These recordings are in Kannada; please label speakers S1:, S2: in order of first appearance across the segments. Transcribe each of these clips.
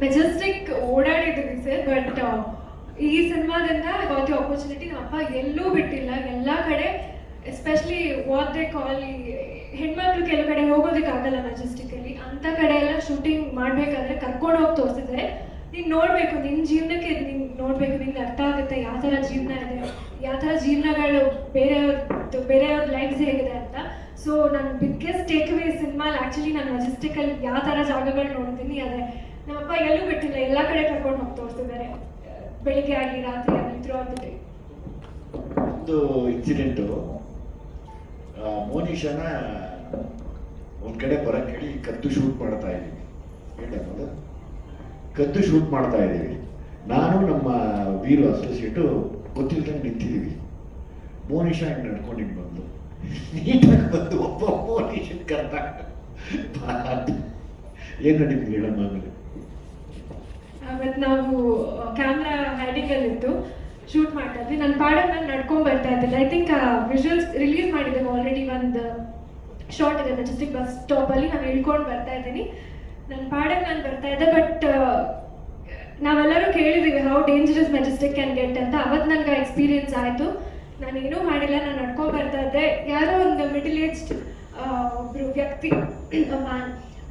S1: ಮೆಜೆಸ್ಟಿಕ್ ಓಡಾಡಿದ್ದೀವಿ ಸರ್, ಬಟ್ ಈ ಸಿನಿಮಾದಿಂದ ಐ ಗಾಟ್ ದಿ ಆಪರ್ಚುನಿಟಿ. ನಮ್ಮ ಅಪ್ಪ ಎಲ್ಲೂ ಬಿಟ್ಟಿಲ್ಲ, ಎಲ್ಲ ಕಡೆ, ಎಸ್ಪೆಷಲಿ ವಾಟ್ ದೇ ಕಾಲ್, ಹೆಣ್ಮಕ್ಳು ಕೆಲವು ಕಡೆ ಹೋಗೋದಕ್ಕಾಗಲ್ಲ ಮೆಜೆಸ್ಟಿಕಲ್ಲಿ, ಅಂಥ ಕಡೆ ಎಲ್ಲ ಶೂಟಿಂಗ್ ಮಾಡಬೇಕಾದ್ರೆ ಕರ್ಕೊಂಡು ಹೋಗಿ ತೋರಿಸಿದ್ದಾರೆ. ನೀನು ನೋಡಬೇಕು, ನಿನ್ನ ಜೀವನಕ್ಕೆ ನೀನು ನೋಡಬೇಕು, ನಿಂಗೆ ಅರ್ಥ ಆಗುತ್ತೆ ಯಾವ ಥರ ಜೀವನ ಇದೆ, ಯಾವ ಥರ ಜೀವನಗಳು ಬೇರೆಯವ್ರ ಲೈಫ್ಸ್ ಹೇಗಿದೆ ಅಂತ. ಸೊ ನನ್ನ biggest take away cinema actually ನಾನು ಮೆಜೆಸ್ಟಿಕಲ್ಲಿ ಯಾವ ಥರ ಜಾಗಗಳು ನೋಡ್ತೀನಿ, ಅದೇ ನಮ್ಮಪ್ಪ ಎಲ್ಲೂ ಬಿಟ್ಟಿಲ್ಲ, ಎಲ್ಲ ಕಡೆ ಕರ್ಕೊಂಡು ಹೋಗಿ ತೋರಿಸಿದ್ದಾರೆ, ಬೆಳಿಗ್ಗೆ ಆಗಲಿ ರಾತ್ರಿ ಆಗಲಿ ಥ್ರೂ ಔಟ್ ದ ಡೇ.
S2: ಒಂದು ಇನ್ಸಿಡೆಂಟು, ಮೋನಿಶಾನ ಒಂದು ಕಡೆ ಬರೋಕ್ಕೆ ಹೇಳಿ ಕದ್ದು ಶೂಟ್ ಮಾಡ್ತಾ ಇದ್ದೀವಿ, ಹೇಳೋದು ಕದ್ದು ಶೂಟ್ ಮಾಡ್ತಾ ಇದ್ದೀವಿ. ನಾನು ನಮ್ಮ ವೀರು ಅಸೋಸಿಯೇಟು ಗೊತ್ತಿಲ್ದಂಗೆ ನಿಂತಿದ್ದೀವಿ. ಮೋನಿಶಾ ಹಿಂಗೆ ನಡ್ಕೊಂಡು ಹಿಂಗೆ ಬಂದು ನೀಟಾಗಿ ಬಂದು ಒಬ್ಬ ಮೋನಿಶನ್ ಕರ್ತ ಏನು ನಿಮ್ಗೆ ಹೇಳೋಣ. ಆಮೇಲೆ
S1: ಮತ್ತು ನಾವು ಕ್ಯಾಮ್ರಾ ಹ್ಯಾಂಡಿಂಗಲ್ಲಿದ್ದು ಶೂಟ್ ಮಾಡ್ತಾ ಇದ್ವಿ. ನನ್ನ ಪಾಡನ್ನು ನಾನು ನಡ್ಕೊಂಡು ಬರ್ತಾ ಇದ್ದಿಲ್ಲ. ಐ ಥಿಂಕ್ ವಿಜುವಲ್ಸ್ ರಿಲೀಸ್ ಮಾಡಿದ್ದೇವೆ ಆಲ್ರೆಡಿ, ಒಂದು ಶಾರ್ಟ್ ಇದೆ ಮೆಜೆಸ್ಟಿಕ್ ಬಸ್ ಸ್ಟಾಪಲ್ಲಿ ನಾನು ಇಳ್ಕೊಂಡು ಬರ್ತಾ ಇದ್ದೀನಿ. ನನ್ನ ಪಾಡನ್ನು ನಾನು ಬರ್ತಾ ಇದ್ದೆ, ಬಟ್ ನಾವೆಲ್ಲರೂ ಕೇಳಿದ್ದೀವಿ how dangerous Majestic can get ಅಂತ. ಅವತ್ತು ನನಗೆ ಎಕ್ಸ್ಪೀರಿಯನ್ಸ್ ಆಯಿತು. ನಾನು ಏನೂ ಮಾಡಿಲ್ಲ, ನಾನು ನಡ್ಕೊಂಡು ಬರ್ತಾ ಇದ್ದೆ. ಯಾರೋ ಒಂದು ಮಿಡಲ್ ಏಜ್ಡ್ ಒಬ್ಬರು ವ್ಯಕ್ತಿ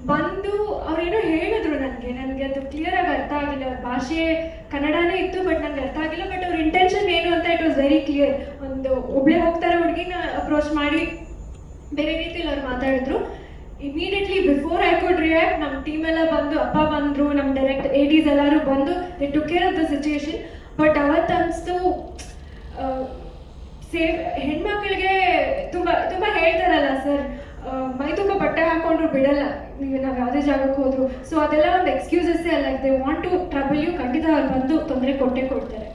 S1: ಬಂದು ಅವ್ರೇನೋ ಹೇಳಿದ್ರು ನನಗೆ ಅದು ಕ್ಲಿಯರಾಗಿ ಅರ್ಥ ಆಗಿಲ್ಲ. ಅವ್ರ ಭಾಷೆ ಕನ್ನಡನೇ ಇತ್ತು, ಬಟ್ ನನಗೆ ಅರ್ಥ ಆಗಿಲ್ಲ. ಬಟ್ ಅವ್ರ ಇಂಟೆನ್ಷನ್ ಏನು ಅಂತ ಇಟ್ ವಾಸ್ ವೆರಿ ಕ್ಲಿಯರ್. ಒಂದು ಒಬ್ಬಳೇ ಹೋಗ್ತಾರೆ ಹುಡುಗಿನ ಅಪ್ರೋಚ್ ಮಾಡಿ ಬೇರೆ ರೀತಿಯಲ್ಲಿ ಅವ್ರು ಮಾತಾಡಿದ್ರು. Immediately before I could react, ನಮ್ಮ ಟೀಮ್ ಎಲ್ಲ ಬಂದು, ಅಪ್ಪ ಬಂದರು, ನಮ್ಮ ಡೈರೆಕ್ಟ್ ADs ಎಲ್ಲರೂ ಬಂದು they took care of the situation. But ಅವತ್ತು ಅನಿಸ್ತು ಹೆಣ್ಮಕ್ಳಿಗೆ ತುಂಬ ತುಂಬ ಹೇಳ್ತಾರಲ್ಲ ಸರ್, ಮೈ ತುಂಬ ಬಟ್ಟೆ ಹಾಕೊಂಡ್ರು ಬಿಡಲ್ಲ ನೀವು, ನಾವು ಯಾವುದೇ ಜಾಗಕ್ಕೆ ಹೋದ್ರು. ಸೊ ಅದೆಲ್ಲ ಒಂದು ಎಕ್ಸ್ಕ್ಯೂಸಸ್ಸೇ ಅಲ್ಲ. They want to trouble you, ಖಂಡಿತ ಅವ್ರು ಬಂದು ತೊಂದರೆ ಕೊಟ್ಟೇ ಕೊಡ್ತಾರೆ.